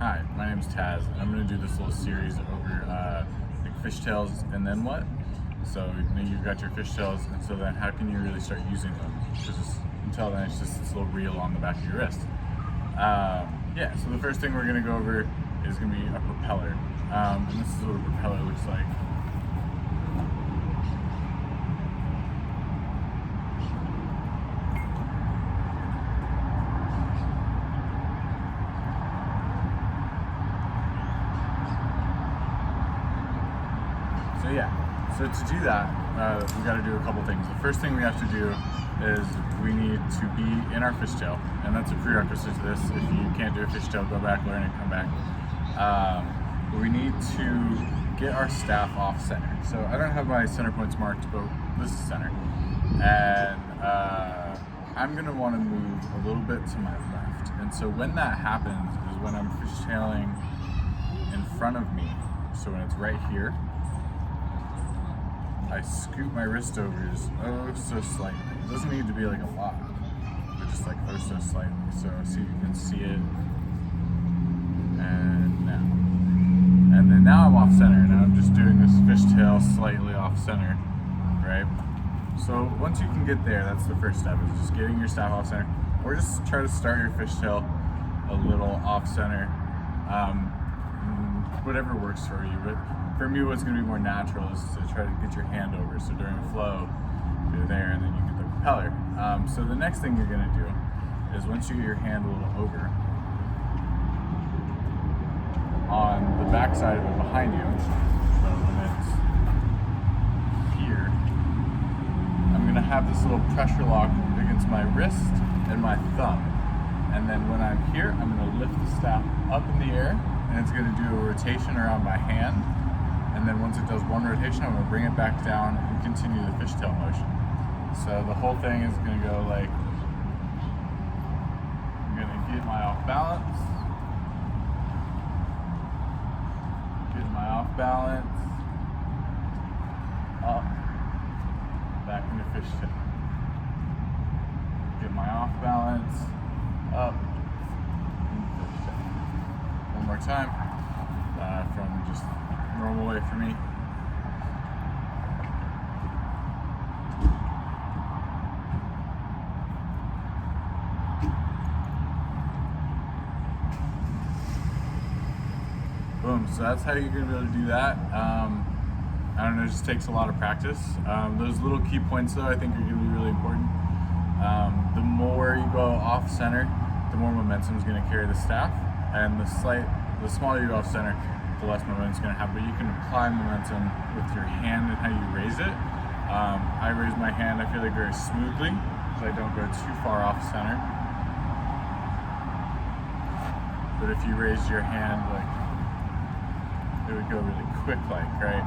Hi, my name is Taz, and I'm going to do this little series over like fishtails and then what. So you've got your fishtails, and so then how can you really start using them? Because until then it's just this little reel on the back of your wrist. Yeah, so the first thing we're going to go over is going to be a propeller. And this is what a propeller looks like. So yeah, so to do that, we got to do a couple things. The first thing we have to do is we need to be in our fishtail, and that's a prerequisite to this. If you can't do a fishtail, go back, learn it, come back. But we need to get our staff off center. So I don't have my center points marked, but this is center. And I'm gonna wanna move a little bit to my left. And so when that happens is when I'm fishtailing in front of me. So when it's right here, I scoot my wrist over just so slightly. It doesn't need to be like a lot, but just like so slightly. So see if you can see it. And now. And then now I'm off center. Now I'm just doing this fishtail slightly off center, right? So once you can get there, that's the first step, is just getting your staff off center. Or just try to start your fishtail a little off center. Whatever works for you, but for me what's going to be more natural is to try to get your hand over, so during flow you're there and then you get the propeller. So the next thing you're going to do is, once you get your hand a little over, on the back side of it behind you, so when it's here, I'm going to have this little pressure lock against my wrist and my thumb, and then when I'm here I'm going to lift the staff up in the air, and it's going to do a rotation around my hand, and then once it does one rotation, I'm going to bring it back down and continue the fishtail motion. So the whole thing is going to go like, I'm going to get my off balance, up, back into fishtail, get my off balance, up, into fishtail. One more time, from just normal way for me. Boom, so that's how you're gonna be able to do that. I don't know, it just takes a lot of practice. Those little key points though, I think are gonna be really important. The more you go off center, the more momentum is gonna carry the staff, and the smaller you go off center, the less momentum is going to have. But you can apply momentum with your hand and how you raise it. I raise my hand, I feel like, very smoothly, because I don't go too far off center. But if you raised your hand, like, it would go really quick, like, right?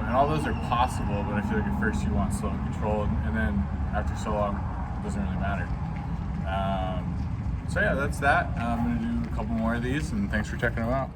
And all those are possible, but I feel like at first you want slow and controlled, and then after so long, it doesn't really matter. So yeah, that's that. I'm going to do a couple more of these, and thanks for checking them out.